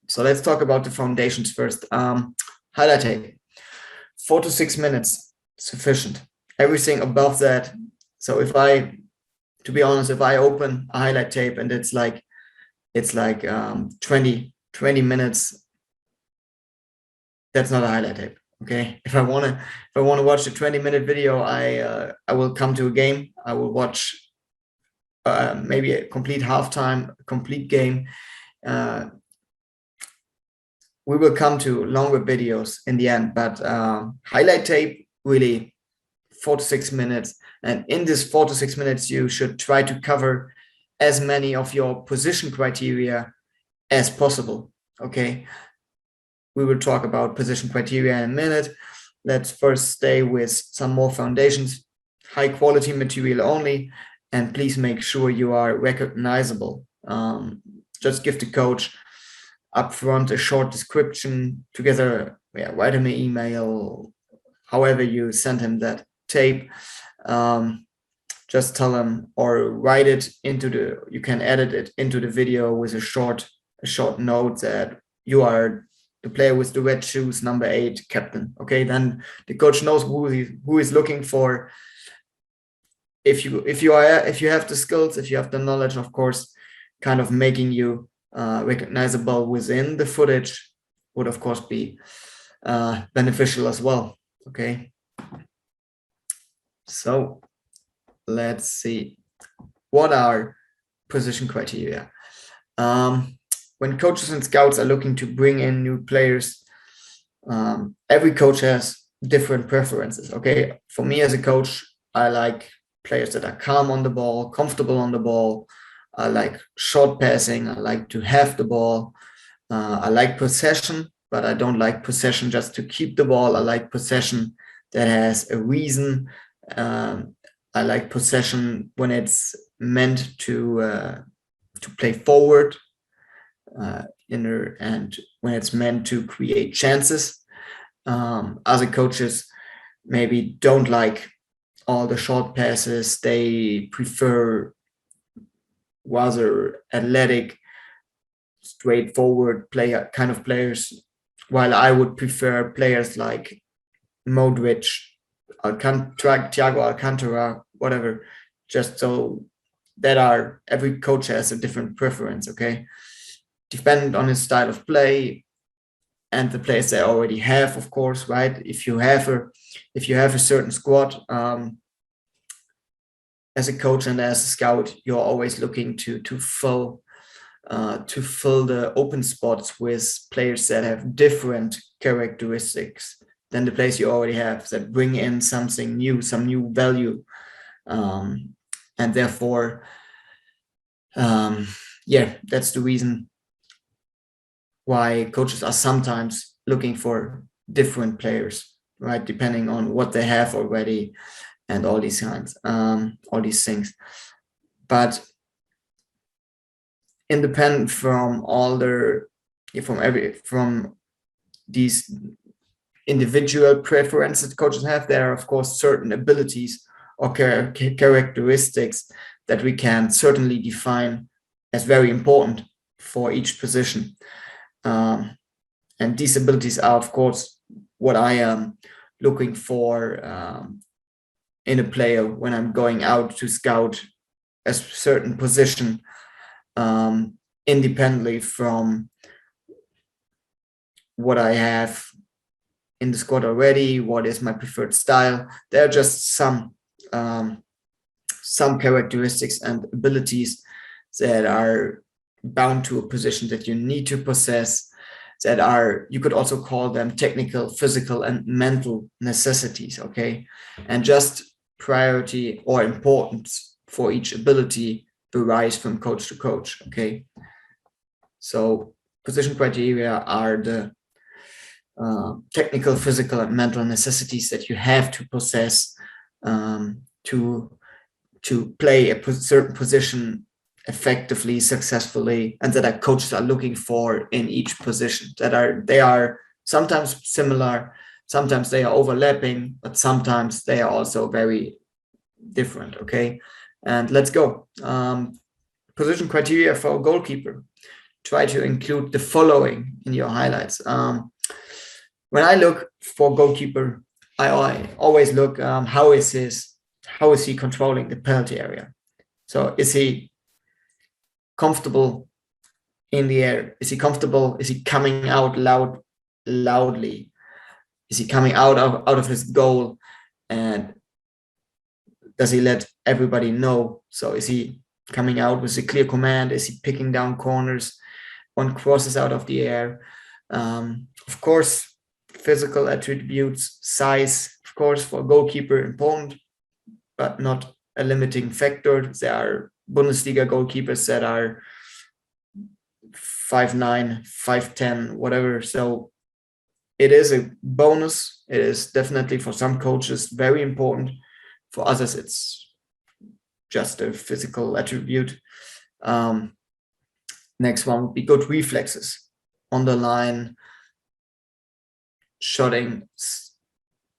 So let's talk about the foundations first. Highlight tape, 4 to 6 minutes, sufficient. Everything above that. So to be honest, if I open a highlight tape and it's like 20 minutes, that's not a highlight tape. Okay. If I want to watch a 20-minute video, I will come to a game. I will watch maybe a complete halftime, a complete game. We will come to longer videos in the end, but highlight tape, really 4 to 6 minutes. And in this 4 to 6 minutes, you should try to cover as many of your position criteria as possible. Okay. We will talk about position criteria in a minute. Let's first stay with some more foundations, high quality material only, and please make sure you are recognizable. Just give the coach upfront a short description together. Write him an email, however you send him that tape. Just tell him, or write it you can edit it into the video with a short note that you are the player with the red shoes, number 8, captain. Okay, then the coach knows who is looking for. If you have the skills, if you have the knowledge, of course, kind of making you recognizable within the footage would of course be beneficial as well. Okay, so let's see, what are position criteria? When coaches and scouts are looking to bring in new players, every coach has different preferences. Okay, for me as a coach, I like players that are calm on the ball, comfortable on the ball. I like short passing. I like to have the ball. I like possession, but I don't like possession just to keep the ball. I like possession that has a reason. I like possession when it's meant to play forward, and when it's meant to create chances. Other coaches maybe don't like all the short passes. They prefer rather athletic, straightforward kind of players, while I would prefer players like Modric, Thiago Alcantara, whatever, just so every coach has a different preference. Okay, depending on his style of play and the players they already have, of course, right? If you have a certain squad, as a coach and as a scout, you're always looking to fill the open spots with players that have different characteristics than the players you already have, that bring in something new, some new value, and therefore, that's the reason why coaches are sometimes looking for different players, right? Depending on what they have already and all these things. But independent from from these individual preferences coaches have, there are of course certain abilities or characteristics that we can certainly define as very important for each position. And these abilities are of course what I am looking for in a player when I'm going out to scout a certain position, independently from what I have in the squad already, what is my preferred style. There are just some characteristics and abilities that are bound to a position that you need to possess, that are, you could also call them technical, physical, and mental necessities. Okay, and just priority or importance for each ability varies from coach to coach. Okay, so position criteria are the technical, physical, and mental necessities that you have to possess to play a certain position effectively, successfully, and that our coaches are looking for in each position. They are sometimes similar, sometimes they are overlapping, but sometimes they are also very different. Okay, and let's go. Position criteria for a goalkeeper. try to include the following in your highlights. When I look for goalkeeper, I always look how is he controlling the penalty area. So is he comfortable in the air? Is he comfortable? Is he coming out loudly? Is he coming out of his goal? And does he let everybody know? So is he coming out with a clear command? Is he picking down corners on crosses out of the air? Of course, physical attributes, size, of course, for a goalkeeper important, but not a limiting factor. There are Bundesliga goalkeepers that are 5'9", 5'10", whatever. So it is a bonus. It is definitely for some coaches very important. For others, it's just a physical attribute. Next one would be good reflexes on the line, shotting,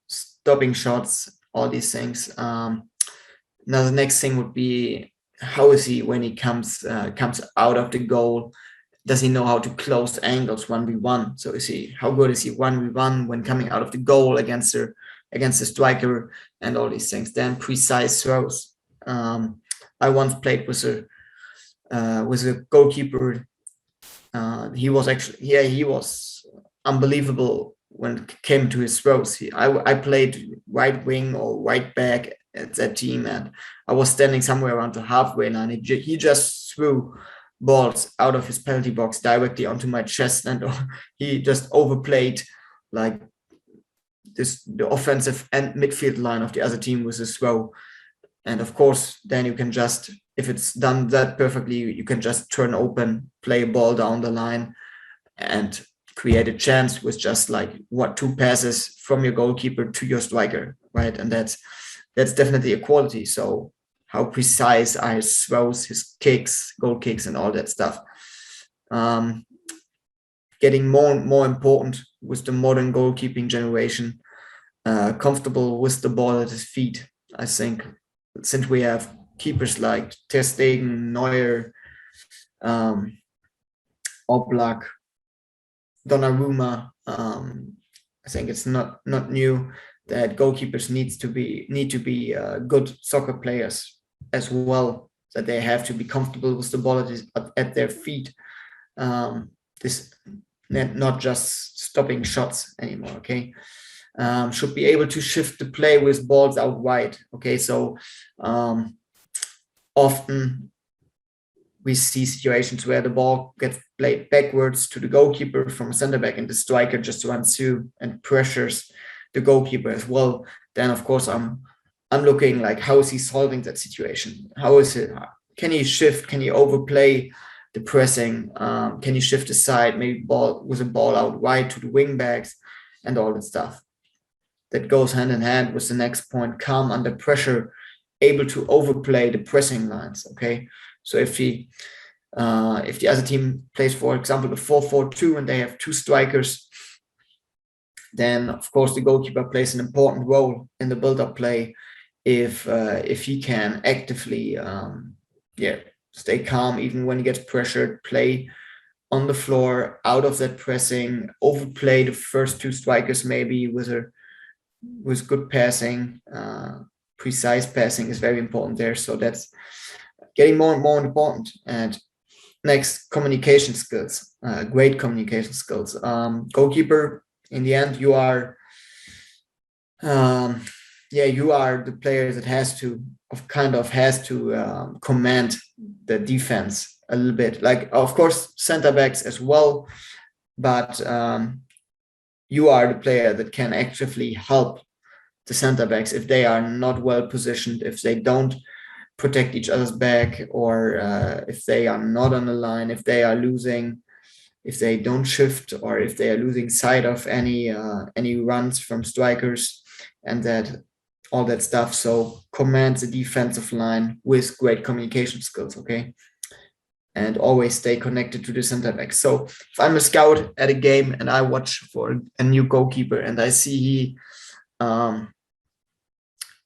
stopping shots, all these things. Now the next thing would be, how is he when he comes out of the goal? Does he know how to close angles 1v1? So how good is he 1v1 when coming out of the goal against the striker and all these things? Then precise throws. I once played with a goalkeeper. He was unbelievable when it came to his throws. I played right wing or right back at that team, and I was standing somewhere around the halfway line. He just threw balls out of his penalty box directly onto my chest, and he just overplayed like the offensive and midfield line of the other team with his throw. And of course, then you can just, if it's done that perfectly, you can just turn open, play a ball down the line, and create a chance with just like 2 passes from your goalkeeper to your striker, right? And that's definitely a quality. So how precise are his throws, his kicks, goal kicks, and all that stuff. Getting more and more important with the modern goalkeeping generation. Comfortable with the ball at his feet. I think since we have keepers like Ter Stegen, Neuer, Oblak, Donnarumma, I think it's not new that goalkeepers need to be good soccer players as well, that they have to be comfortable with the ball at their feet. This not just stopping shots anymore. Okay, should be able to shift the play with balls out wide. Okay, so often we see situations where the ball gets played backwards to the goalkeeper from a center back, and the striker just runs through and pressures the goalkeeper as well. Then of course I'm looking like, how is he solving that situation? How is it? Can he shift? Can he overplay the pressing? Can he shift aside, maybe with a ball out wide to the wing backs and all that stuff? That goes hand in hand with the next point: calm under pressure, able to overplay the pressing lines. Okay, so if the other team plays, for example, a 4-4-2 and they have 2 strikers, then of course the goalkeeper plays an important role in the build-up play. If he can actively stay calm even when he gets pressured, play on the floor out of that pressing, overplay the first 2 strikers maybe with good passing. Precise passing is very important there. So that's getting more and more important. And next, communication skills, great communication skills. Goalkeeper, in the end, you are the player that has to command the defense a little bit. Like, of course, center backs as well, but you are the player that can actively help the center backs if they are not well positioned, if they don't protect each other's back, or if they are not on the line, if they are losing, if they don't shift, or if they are losing sight of any runs from strikers, and that all that stuff. So command the defensive line with great communication skills. Okay, and always stay connected to the center back. So if I'm a scout at a game and I watch for a new goalkeeper and I see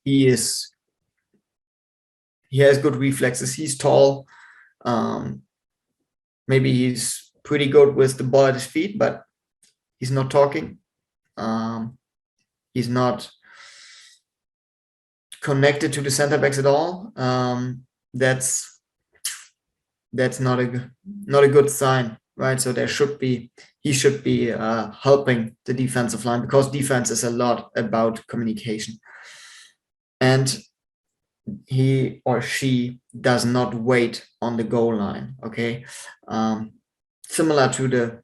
he has good reflexes, he's tall, maybe he's pretty good with the ball at his feet, but he's not talking. He's not connected to the center backs at all. That's not a good sign, right? So he should be helping the defensive line, because defense is a lot about communication, and he or she does not wait on the goal line. Okay, similar to the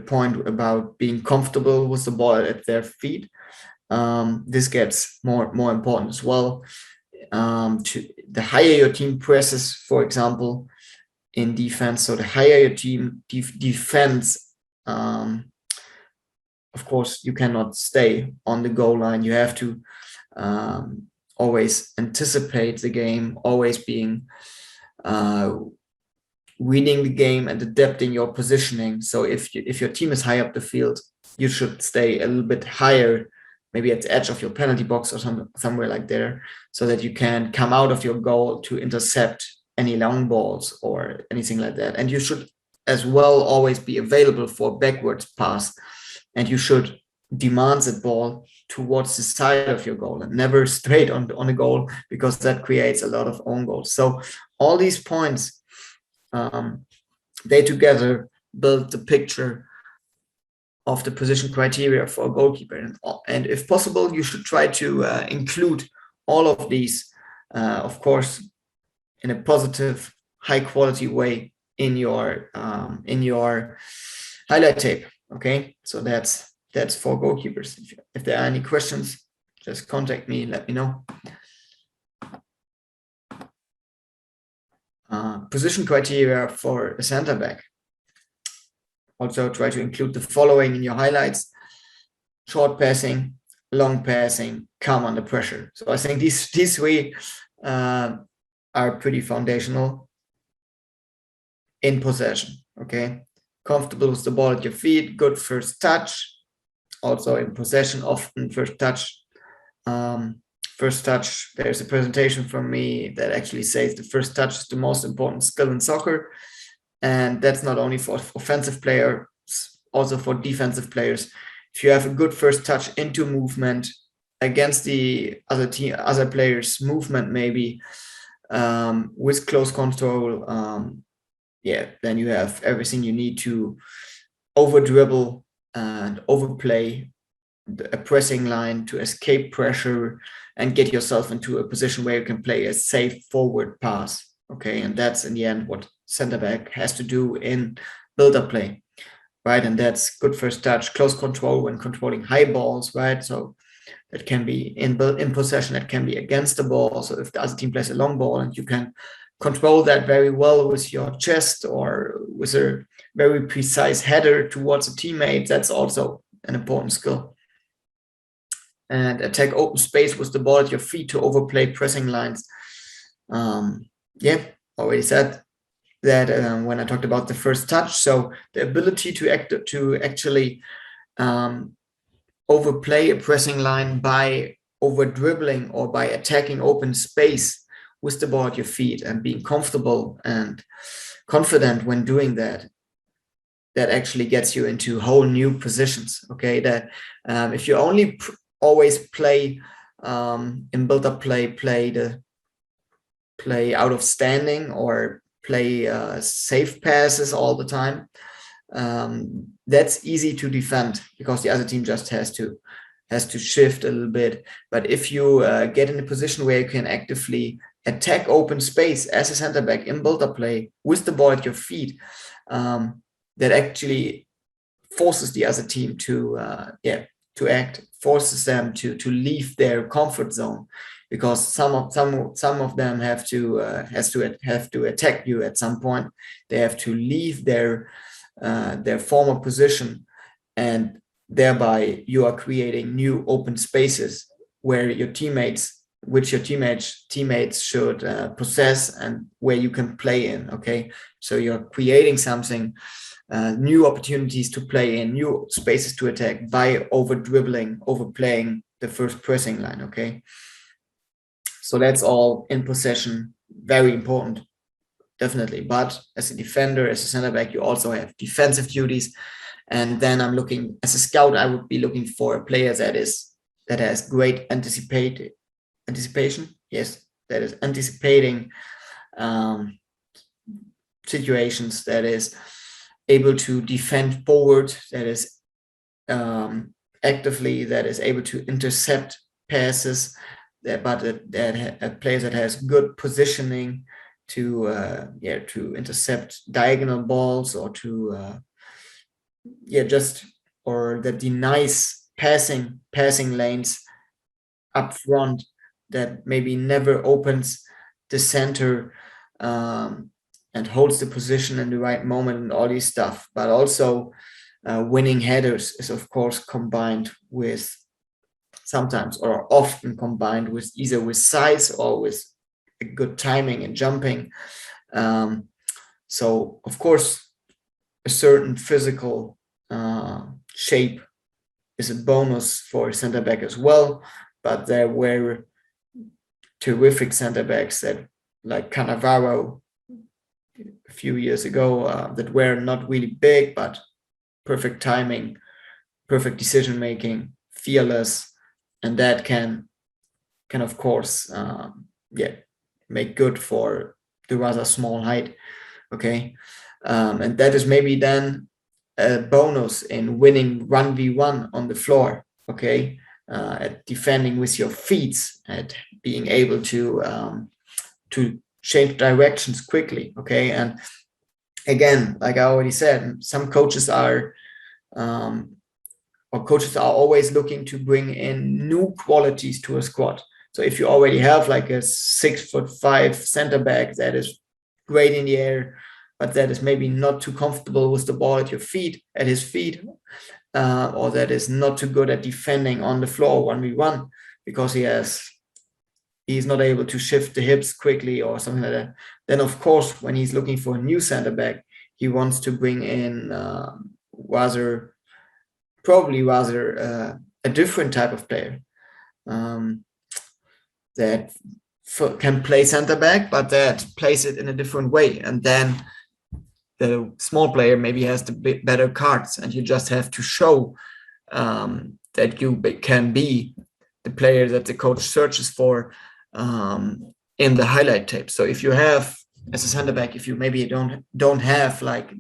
point about being comfortable with the ball at their feet. This gets more important as well. To the higher your team presses, for example, in defense, so the higher your team defends, of course, you cannot stay on the goal line. You have to always anticipate the game, always being reading the game and adapting your positioning. So if your team is high up the field, you should stay a little bit higher, maybe at the edge of your penalty box or somewhere like there, so that you can come out of your goal to intercept any long balls or anything like that. And you should as well always be available for backwards pass, and you should demand the ball towards the side of your goal and never straight on the goal, because that creates a lot of own goals. So all these points, they together build the picture of the position criteria for a goalkeeper. And if possible, you should try to include all of these, of course, in a positive, high quality way in your highlight tape. Okay, so that's for goalkeepers. If there are any questions, just contact me, let me know. Position criteria for a center back. Also try to include the following in your highlights: short passing, long passing, calm under pressure. So I think these three are pretty foundational. In possession, okay? Comfortable with the ball at your feet, good first touch. Also in possession, often first touch. First touch, there's a presentation from me that actually says the first touch is the most important skill in soccer. And that's not only for offensive players, also for defensive players. If you have a good first touch into movement against the other players' movement, maybe with close control, then you have everything you need to over dribble and overplay a pressing line, to escape pressure and get yourself into a position where you can play a safe forward pass. Okay, and that's in the end what center back has to do in build-up play, right? And that's good first touch, close control when controlling high balls, right? So that can be in possession, that can be against the ball. So if the other team plays a long ball and you can control that very well with your chest or with a very precise header towards a teammate, that's also an important skill. And attack open space with the ball at your feet to overplay pressing lines. Already said that when I talked about the first touch. So the ability to actually overplay a pressing line by over dribbling or by attacking open space with the ball at your feet, and being comfortable and confident when doing that. That actually gets you into whole new positions. Okay, that if you only always play in build-up play out of standing or play safe passes all the time, that's easy to defend, because the other team just has to shift a little bit. But if you get in a position where you can actively attack open space as a center back in build-up play with the ball at your feet, that actually forces the other team to act, forces them to leave their comfort zone, because some of them have to attack you at some point. They have to leave their former position, and thereby you are creating new open spaces where your teammates should possess, and where you can play in. Okay, so you're creating something, new opportunities to play in, new spaces to attack by overplaying the first pressing line. Okay, so that's all in possession, very important. definitely. But as a defender, as a center back, you also have defensive duties. And then I'm looking, as a scout, I would be looking for a player that has great anticipation. Yes, that is anticipating situations, that is able to defend forward, that is actively, that is able to intercept passes, that a player that has good positioning to intercept diagonal balls, or to or that denies passing lanes up front, that maybe never opens the center, and holds the position in the right moment, and all these stuff. But also winning headers is of course combined with, sometimes or often combined with, either with size or with good timing and jumping. So of course a certain physical shape is a bonus for center back as well, but there were terrific center backs that, like Cannavaro a few years ago, that were not really big, but perfect timing, perfect decision making, fearless, and that can of course make good for the rather small height. Okay, and that is maybe then a bonus in winning 1v1 on the floor. Okay, at defending with your feet, at being able to change directions quickly. Okay, and again, like I already said, some coaches are always looking to bring in new qualities to a squad. So if you already have like a 6'5" center back that is great in the air, but that is maybe not too comfortable with the ball at his feet, or that is not too good at defending on the floor 1v1 because he's not able to shift the hips quickly or something like that, then of course when he's looking for a new center back, he wants to bring in probably a different type of player, that can play center back, but that plays it in a different way. And then the small player maybe has the better cards, and you just have to show that you can be the player that the coach searches for in the highlight tape. So if you have, as a center back, if you maybe don't have like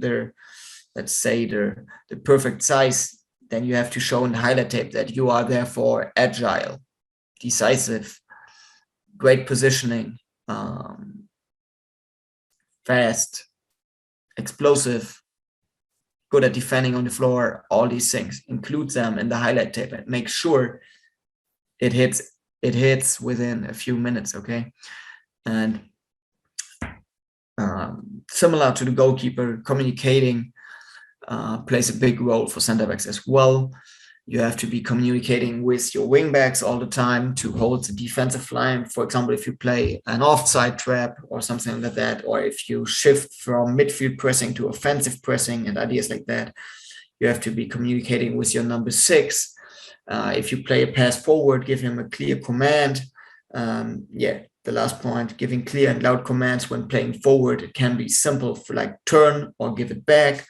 let's say the perfect size, then you have to show in the highlight tape that you are therefore agile, decisive, great positioning, fast, explosive, good at defending on the floor. All these things, include them in the highlight tape and make sure it hits within a few minutes. Okay, and similar to the goalkeeper, communicating plays a big role for center backs as well. You have to be communicating with your wing backs all the time to hold the defensive line. For example, if you play an offside trap or something like that, or if you shift from midfield pressing to offensive pressing and ideas like that, you have to be communicating with your number 6. If you play a pass forward, give him a clear command. The last point, giving clear and loud commands when playing forward. It can be simple, for like turn or give it back,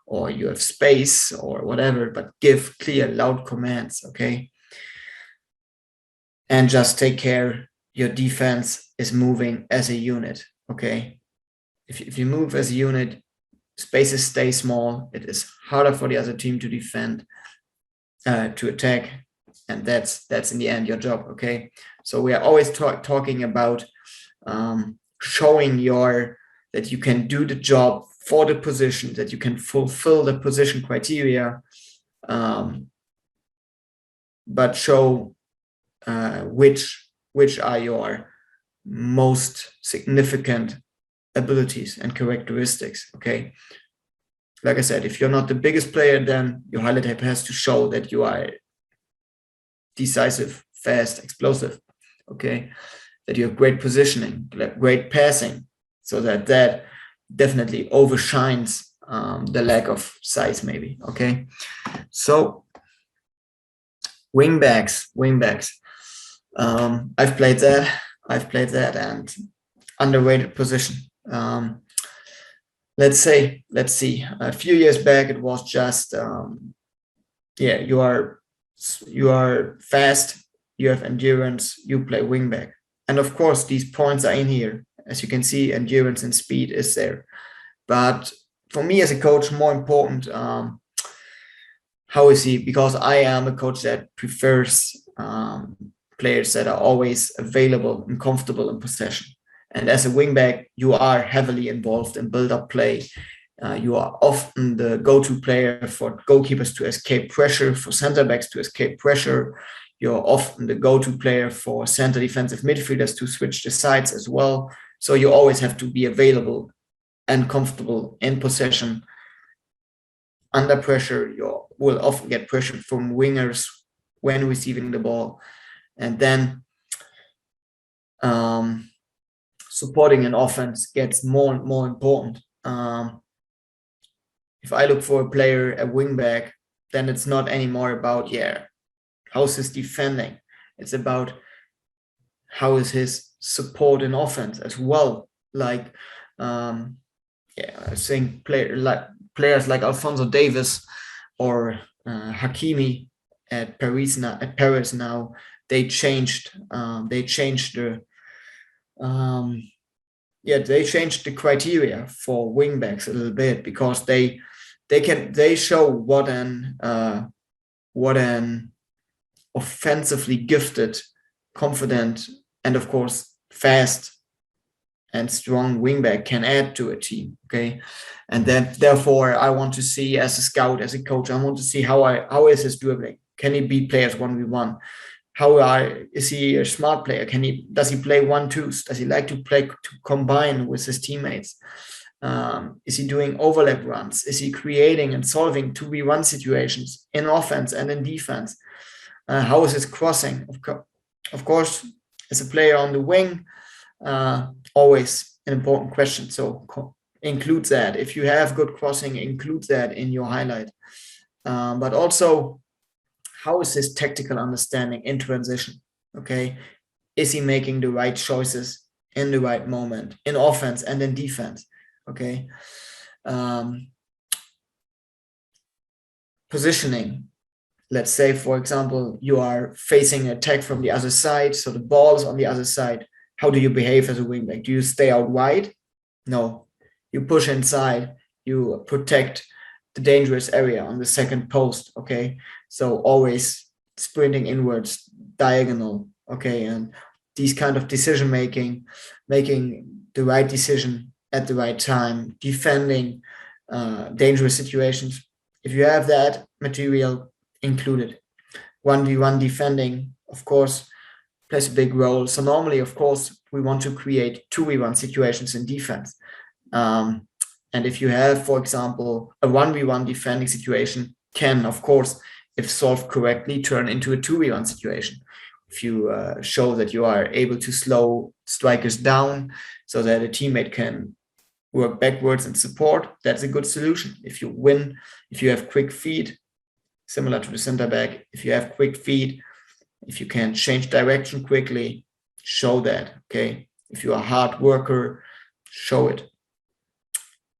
or you have space or whatever, but give clear, loud commands. Okay, and just take care your defense is moving as a unit. Okay, if you move as a unit, spaces stay small. It is harder for the other team to defend, to attack, and that's in the end your job. Okay, so we are always talking about showing that you can do the job for the position, that you can fulfill the position criteria, but show which are your most significant abilities and characteristics. Okay, like I said, if you're not the biggest player, then your highlight tape has to show that you are decisive, fast, explosive. Okay, that you have great positioning, great passing, so that definitely overshines the lack of size maybe. Okay, so wingbacks. I've played that, and underrated position. let's see, a few years back it was just you are fast, you have endurance, you play wingback. And of course, these points are in here. As you can see, endurance and speed is there. But for me as a coach, more important, how is he? Because I am a coach that prefers players that are always available and comfortable in possession. And as a wingback, you are heavily involved in build-up play. You are often the go-to player for goalkeepers to escape pressure, for center backs to escape pressure. You're often the go-to player for center defensive midfielders to switch the sides as well. So you always have to be available and comfortable in possession. Under pressure, you will often get pressure from wingers when receiving the ball. And then supporting an offense gets more and more important. If I look for a player, a wingback, then it's not anymore about, how's his defending? It's about how is his support in offense as well. Like, I think players like Alphonso Davies or Hakimi at Paris now, they changed the criteria for wingbacks a little bit, because they show what an offensively gifted, confident, and of course fast and strong wingback can add to a team. Okay, and then therefore I want to see, as a scout, as a coach, I want to see how is his dribbling. Can he beat players 1v1? Is he a smart player? Does he play 1-2s? Does he like to play to combine with his teammates? Is he doing overlap runs? Is he creating and solving 2v1 situations in offense and in defense? How is his crossing? Of course, as a player on the wing, always an important question. So include that. If you have good crossing, include that in your highlight. But also, how is his tactical understanding in transition? Okay, is he making the right choices in the right moment in offense and in defense? Okay, positioning. Let's say, for example, you are facing an attack from the other side, so the ball is on the other side. How do you behave as a wingback? Do you stay out wide? No, you push inside. You protect the dangerous area on the second post. Okay, so always sprinting inwards, diagonal. Okay, and these kind of decision making the right decision at the right time, defending dangerous situations. If you have that material included, 1v1 defending, of course, plays a big role. So normally, of course, we want to create 2v1 situations in defense. And if you have, for example, a 1v1 defending situation, can, of course, if solved correctly, turn into a 2v1 situation. If you show that you are able to slow strikers down so that a teammate can work backwards and support, that's a good solution. If you have quick feet, similar to the center back, if you have quick feet, if you can change direction quickly, show that. Okay, if you are a hard worker, show it.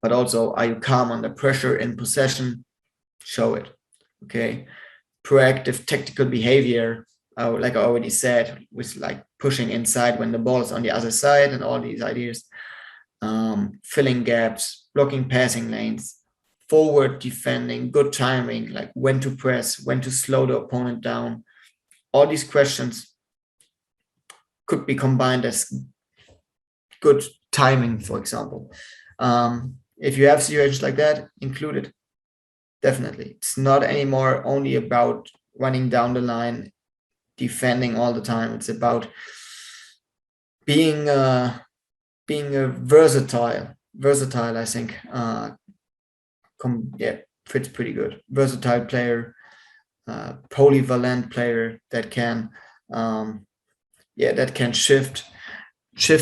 But also, are you calm under pressure in possession? Show it. Okay, proactive tactical behavior, like I already said, with like pushing inside when the ball is on the other side and all these ideas. Filling gaps, blocking passing lanes, forward defending, good timing, like when to press, when to slow the opponent down. All these questions could be combined as good timing, for example. If you have situations like that, include it. Definitely. It's not anymore only about running down the line, defending all the time. It's about being a versatile, I think. Fits pretty good. Versatile player, polyvalent player that can shift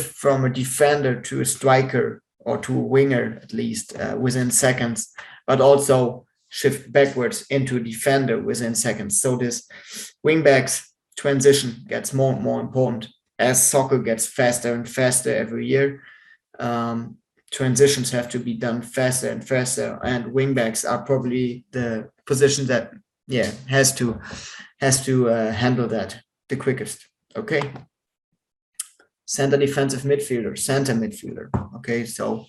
from a defender to a striker or to a winger, at least within seconds, but also shift backwards into a defender within seconds. So this wingbacks transition gets more and more important as soccer gets faster and faster every year. transitions have to be done faster and faster, and wingbacks are probably the position that has to handle that the quickest. Okay, center defensive midfielder, center midfielder. Okay, so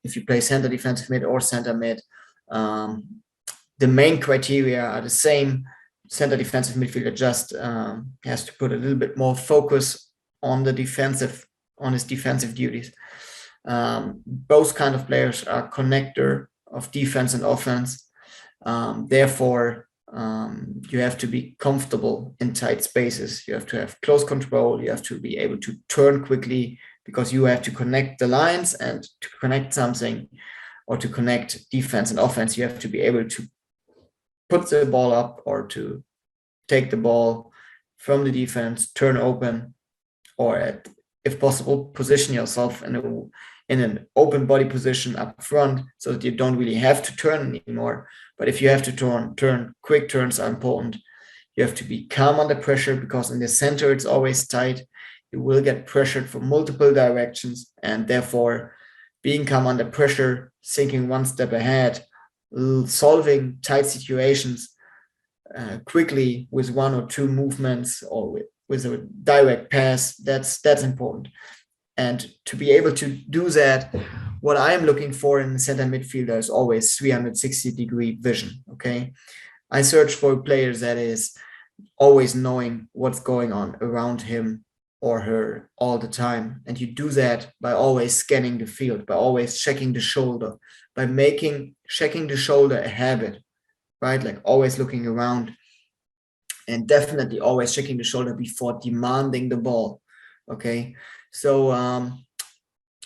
if you play center defensive mid or center mid, the main criteria are the same. Center defensive midfielder just has to put a little bit more focus on the on his defensive duties. Both kind of players are connector of defense and offense. Therefore, you have to be comfortable in tight spaces. You have to have close control. You have to be able to turn quickly, because you have to connect the lines, and to connect something or to connect defense and offense, you have to be able to put the ball up or to take the ball from the defense, turn open, or if possible, position yourself in an open body position up front, so that you don't really have to turn anymore. But if you have to turn, quick turns are important. You have to be calm under pressure, because in the center it's always tight. You will get pressured from multiple directions, and therefore being calm under pressure, thinking one step ahead, solving tight situations quickly with one or two movements, or with a direct pass, that's important. And to be able to do that, what I'm looking for in the center midfielder is always 360-degree vision. Okay, I search for players that is always knowing what's going on around him or her all the time. And you do that by always scanning the field, by always checking the shoulder, by making checking the shoulder a habit, right? Like always looking around, and definitely always checking the shoulder before demanding the ball. Okay, so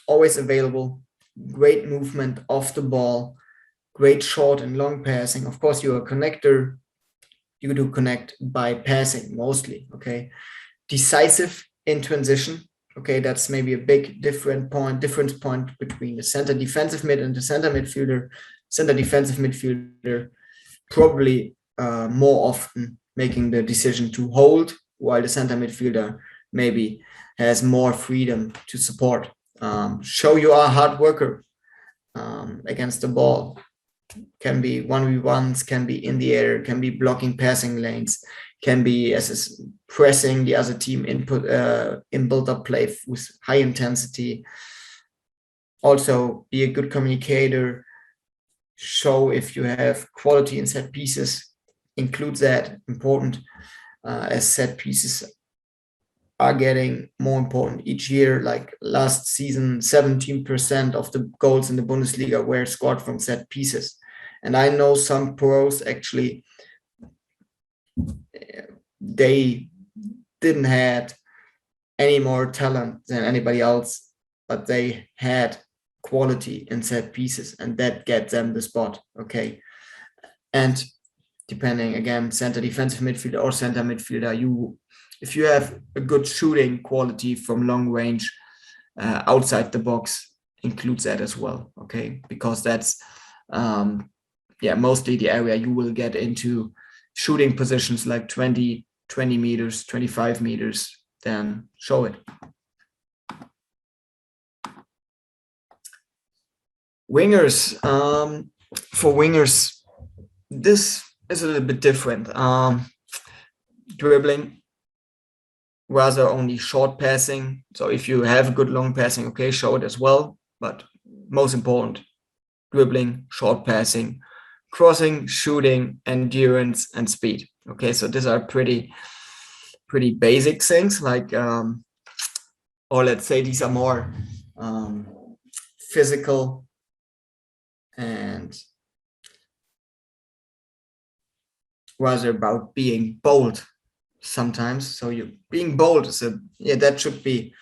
always available, great movement off the ball, great short and long passing. Of course, you're a connector. You do connect by passing mostly. Okay, decisive in transition. Okay, that's maybe a big difference point between the center defensive mid and the center midfielder. Center defensive midfielder probably more often making the decision to hold, while the center midfielder maybe has more freedom to support. Show you are a hard worker against the ball. Can be 1v1s, can be in the air, can be blocking passing lanes, can be as pressing the other team in build-up play with high intensity. Also be a good communicator. Show if you have quality in set pieces. Include that, important, as set pieces are getting more important each year. Like last season, 17% of the goals in the Bundesliga were scored from set pieces. And I know some pros actually, they didn't have any more talent than anybody else, but they had quality in set pieces, and that gets them the spot. Okay, and depending again, center defensive midfielder or center midfielder, if you have a good shooting quality from long range, outside the box, includes that as well. Okay, because that's mostly the area you will get into shooting positions like 20 meters, 25 meters, then show it. Wingers, for wingers, this is a little bit different. Dribbling, rather only short passing. So if you have good long passing, okay, show it as well. But most important, dribbling, short passing, crossing, shooting, endurance, and speed. Okay, so these are pretty basic things, like, or let's say these are more physical and rather about being bold sometimes. So you being bold is that should be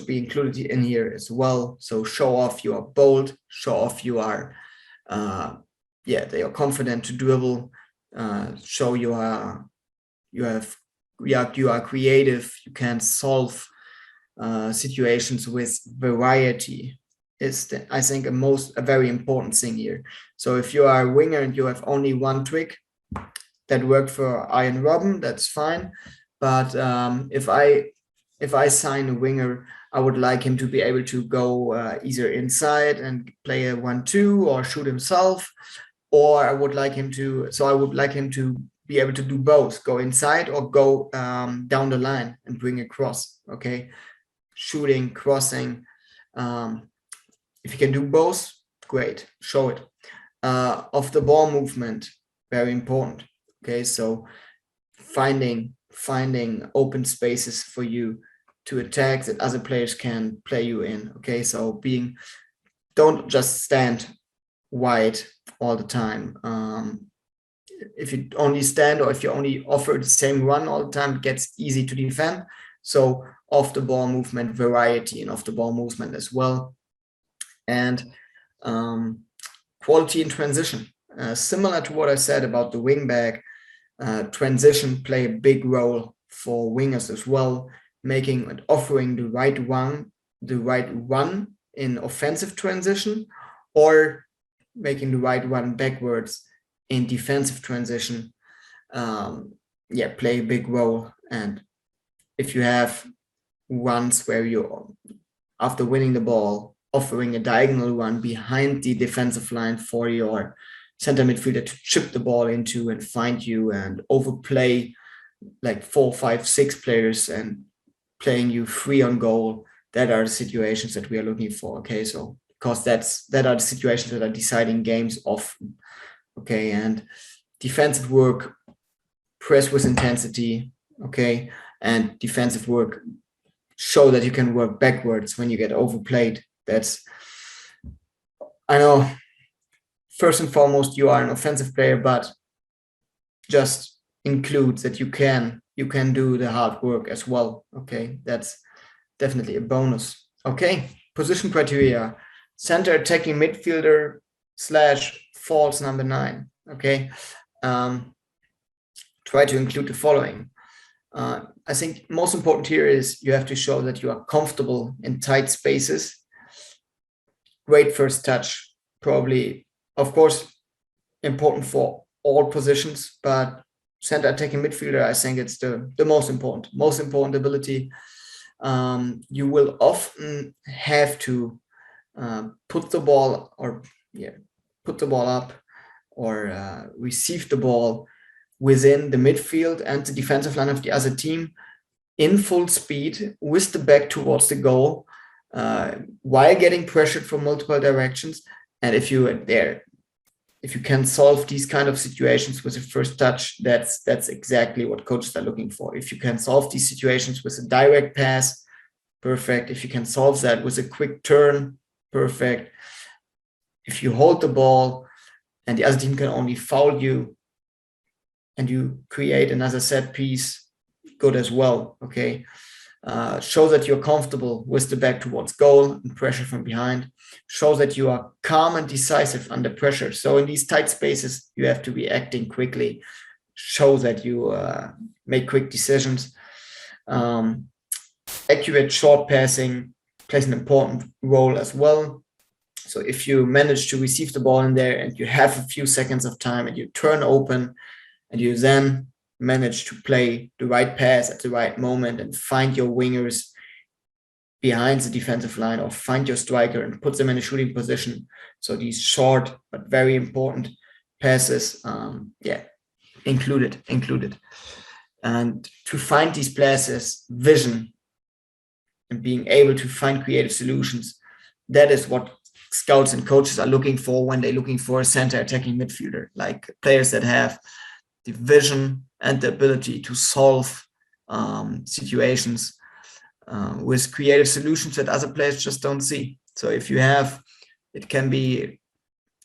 included in here as well. So show off you are bold, show off you are they are confident to dribble, show you are creative, you can solve situations with variety is I think a very important thing here. So if you are a winger and you have only one trick, that worked for Ian Robben, that's fine. But if I if I sign a winger, I would like him to be able to go either inside and play a 1-2 or shoot himself, or I would like him to. So I would like him to be able to do both: go inside or go down the line and bring a cross. Okay, shooting, crossing. If you can do both, great. Show it. Off the ball movement, very important. Okay, so finding open spaces for you to attack that other players can play you in. Okay, so don't just stand wide all the time. If you only stand, or if you only offer the same run all the time, it gets easy to defend. So off the ball movement, variety and off the ball movement as well. And quality in transition. Similar to what I said about the wing back, transition play a big role for wingers as well, making and offering the right run in offensive transition, or making the right run backwards in defensive transition. Play a big role. And if you have runs where you, after winning the ball, offering a diagonal run behind the defensive line for your center midfielder to chip the ball into and find you and overplay like 4, 5, 6 players and playing you free on goal, that are the situations that we are looking for. Okay, so because that are the situations that are deciding games often. Okay, and defensive work, press with intensity. Okay, and defensive work, show that you can work backwards when you get overplayed. That's, I know, first and foremost, you are an offensive player, but just include that you can do the hard work as well. Okay, that's definitely a bonus. Okay, position criteria: center attacking midfielder / false number 9. Okay, try to include the following. I think most important here is you have to show that you are comfortable in tight spaces. Great first touch, probably, of course, important for all positions, but center attacking midfielder, I think it's the most important ability. You will often have to put the ball up or receive the ball within the midfield and the defensive line of the other team in full speed with the back towards the goal, while getting pressured from multiple directions. And if you can solve these kind of situations with a first touch, that's exactly what coaches are looking for. If you can solve these situations with a direct pass, perfect. If you can solve that with a quick turn, perfect. If you hold the ball and the other team can only foul you and you create another set piece, good as well. Okay. Show that you're comfortable with the back towards goal and pressure from behind. Show that you are calm and decisive under pressure. So in these tight spaces, you have to be acting quickly. Show that you make quick decisions. Accurate short passing plays an important role as well. So if you manage to receive the ball in there and you have a few seconds of time and you turn open and you then manage to play the right pass at the right moment and find your wingers behind the defensive line or find your striker and put them in a shooting position. So these short but very important passes, included. And to find these passes, vision and being able to find creative solutions, that is what scouts and coaches are looking for when they're looking for a center attacking midfielder, like players that have the vision and the ability to solve situations with creative solutions that other players just don't see. So if you have, it can be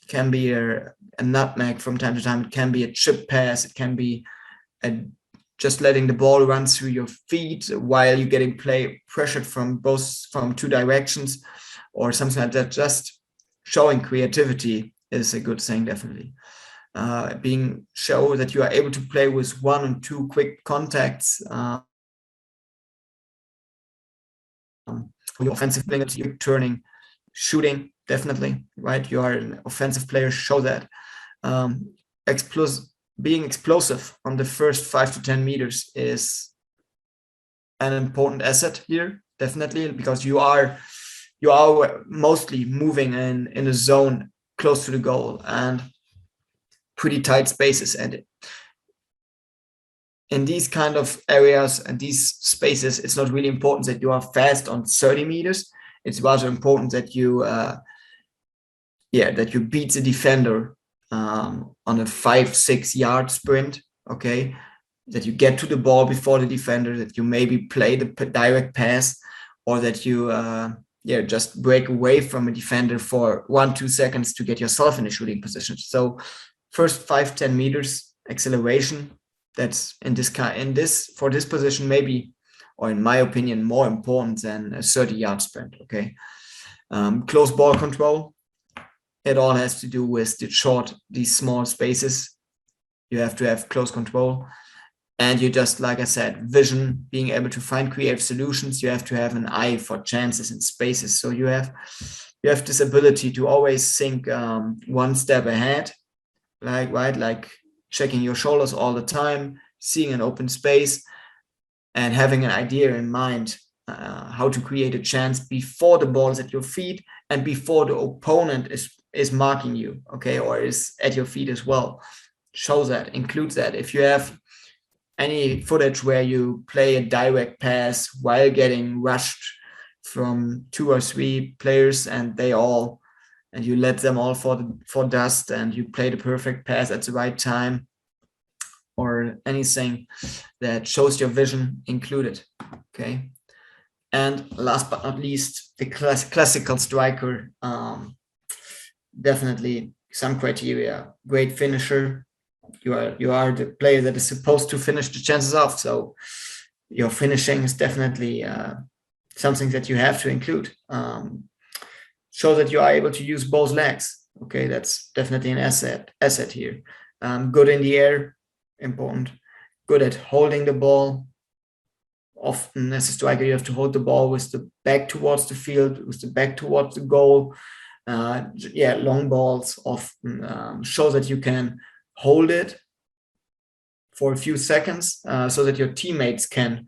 a nutmeg from time to time. It can be a chip pass. It can be just letting the ball run through your feet while you're getting pressured from 2 directions or something like that. Just showing creativity is a good thing, definitely. Show that you are able to play with 1 and 2 quick contacts. Your offensive player, you're turning, shooting, definitely, right? You are an offensive player, show that. Being explosive on the first 5 to 10 meters is an important asset here, definitely, because you are mostly moving in a zone close to the goal and pretty tight spaces. And in these kind of areas and these spaces, it's not really important that you are fast on 30 meters. It's rather important that you that you beat the defender on a 5-6 yard sprint. Okay, that you get to the ball before the defender, that you maybe play the direct pass, or that you just break away from a defender for 1-2 seconds to get yourself in a shooting position. So first 5-10 meters acceleration, that's for this position maybe, or in my opinion, more important than a 30-yard sprint. Okay, close ball control. It all has to do with these small spaces. You have to have close control. And you just, like I said, vision, being able to find creative solutions. You have to have an eye for chances and spaces. So you have this ability to always think one step ahead, like checking your shoulders all the time, seeing an open space, and having an idea in mind how to create a chance before the ball is at your feet and before the opponent is marking you, okay, or is at your feet as well. Show that, include that. If you have any footage where you play a direct pass while getting rushed from 2 or 3 players and you let them all for dust, and you play the perfect pass at the right time, or anything that shows your vision, included. Okay. And last but not least, the classical striker. Definitely some criteria. Great finisher. You are the player that is supposed to finish the chances off. So your finishing is definitely something that you have to include. Show that you are able to use both legs. Okay, that's definitely an asset here. Good in the air, important. Good at holding the ball. Often as a striker, you have to hold the ball with the back towards the field, with the back towards the goal. Long balls often show that you can hold it for a few seconds so that your teammates can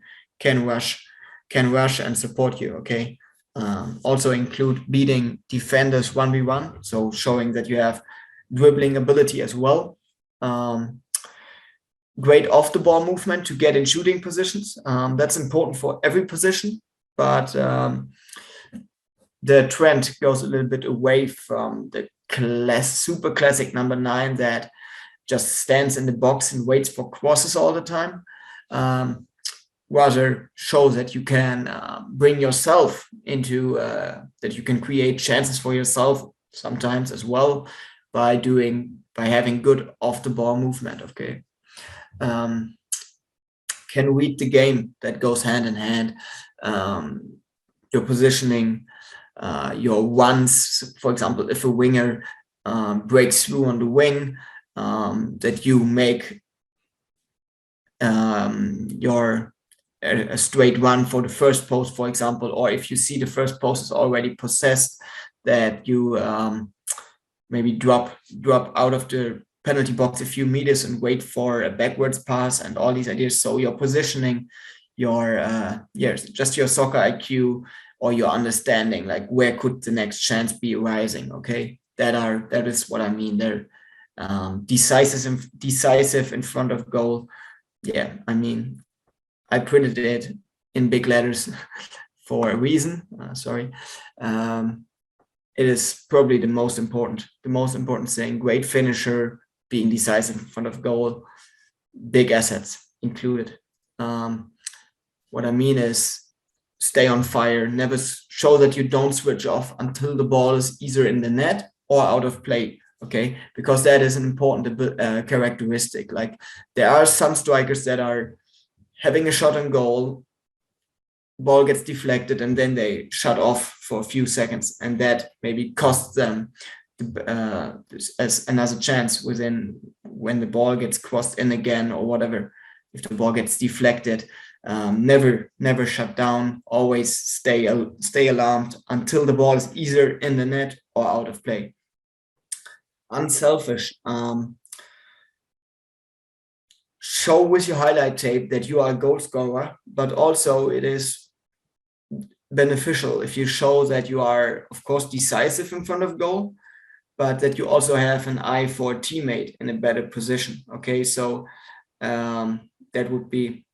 rush and support you. Okay. Also include beating defenders 1v1, so showing that you have dribbling ability as well. Great off the ball movement to get in shooting positions. That's important for every position, but the trend goes a little bit away from the super classic number 9 that just stands in the box and waits for crosses all the time. Rather show that you can bring yourself into that you can create chances for yourself sometimes as well by having good off the ball movement. Okay. Can read the game. That goes hand in hand. Your positioning, your runs, for example, if a winger breaks through on the wing, that you make a straight run for the first post, for example, or if you see the first post is already possessed, that you maybe drop out of the penalty box a few meters and wait for a backwards pass, and all these ideas. So your positioning, just your soccer IQ or your understanding, like where could the next chance be arising. Okay, that is what I mean there. Decisive in front of goal. Yeah, I mean, I printed it in big letters for a reason. Sorry. It is probably the most important thing. Great finisher, being decisive in front of goal, big assets included. What I mean is stay on fire, never show that you don't switch off until the ball is either in the net or out of play. Okay, because that is an important characteristic. Like, there are some strikers that are having a shot on goal, ball gets deflected, and then they shut off for a few seconds, and that maybe costs them as another chance when the ball gets crossed in again or whatever. If the ball gets deflected, never shut down. Always stay alarmed until the ball is either in the net or out of play. Unselfish. show with your highlight tape that you are a goal scorer, but also it is beneficial if you show that you are, of course, decisive in front of goal, but that you also have an eye for a teammate in a better position. Okay, so that would be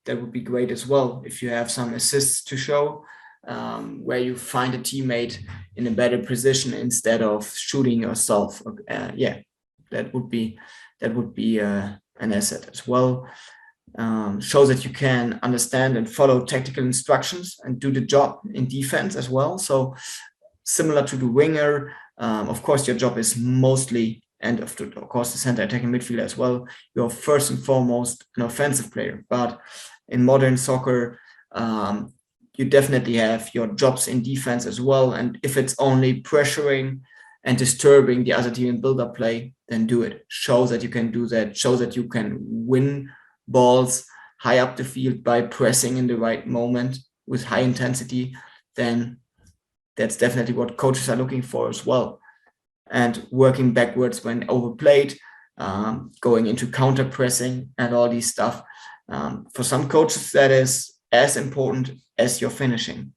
great as well if you have some assists to show, where you find a teammate in a better position instead of shooting yourself. Yeah, that would be an asset as well. Shows that you can understand and follow tactical instructions and do the job in defense as well. So similar to the winger, of course, your job is mostly, and of course the center attacking midfielder as well, you're first and foremost an offensive player. But in modern soccer, you definitely have your jobs in defense as well. And if it's only pressuring and disturbing the other team in build-up play, then do it. Show that you can do that. Show that you can win balls high up the field by pressing in the right moment with high intensity. Then that's definitely what coaches are looking for as well. And working backwards when overplayed, going into counter pressing and all these stuff. For some coaches, that is as important as your finishing.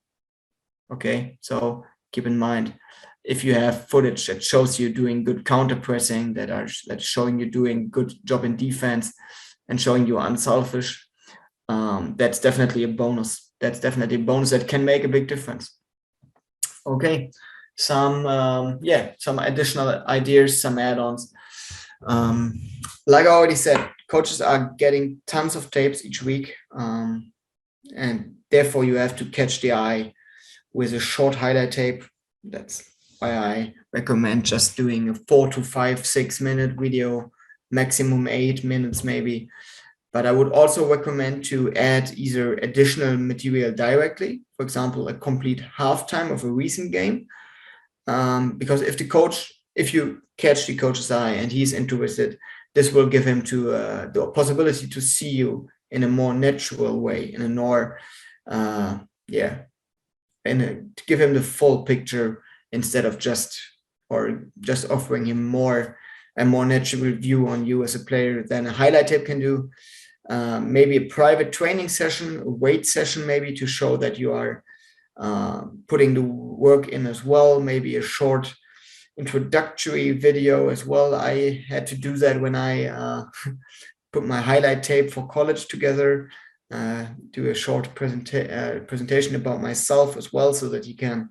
Okay, so keep in mind, if you have footage that shows you doing good counter pressing, that's showing you doing good job in defense and showing you unselfish, that's definitely a bonus. That's definitely a bonus that can make a big difference. Okay, some additional ideas, some add-ons. Like I already said, coaches are getting tons of tapes each week, and therefore you have to catch the eye with a short highlight tape. That's why I recommend just doing a 4 to 5, 6 minute video, maximum 8 minutes maybe. But I would also recommend to add either additional material directly, for example, a complete halftime of a recent game. Because if you catch the coach's eye and he's interested, this will give him the possibility to see you in a more natural way, in a more, to give him the full picture instead of just offering him a more natural view on you as a player than a highlight tape can do. Maybe a private training session, a weight session, maybe to show that you are putting the work in as well. Maybe a short introductory video as well. I had to do that when I put my highlight tape for college together, do a short presentation about myself as well, so that you can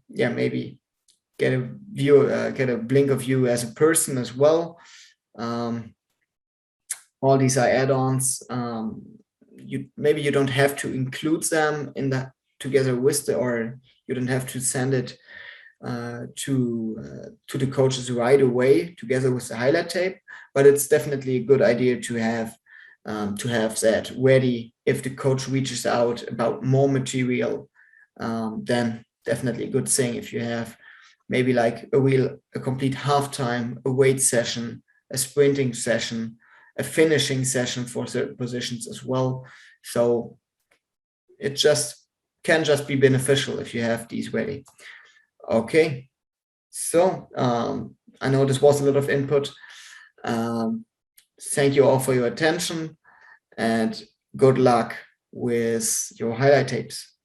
maybe get a blink of you as a person as well. All these are add-ons. You don't have to include them in that together with or you don't have to send it to the coaches right away together with the highlight tape, but it's definitely a good idea to have that ready if the coach reaches out about more material. Then definitely a good thing if you have maybe like a complete halftime, a weight session, a sprinting session, a finishing session for certain positions as well. So it can be beneficial if you have these ready. Okay, so I know this was a lot of input. Thank you all for your attention and good luck with your highlight tapes.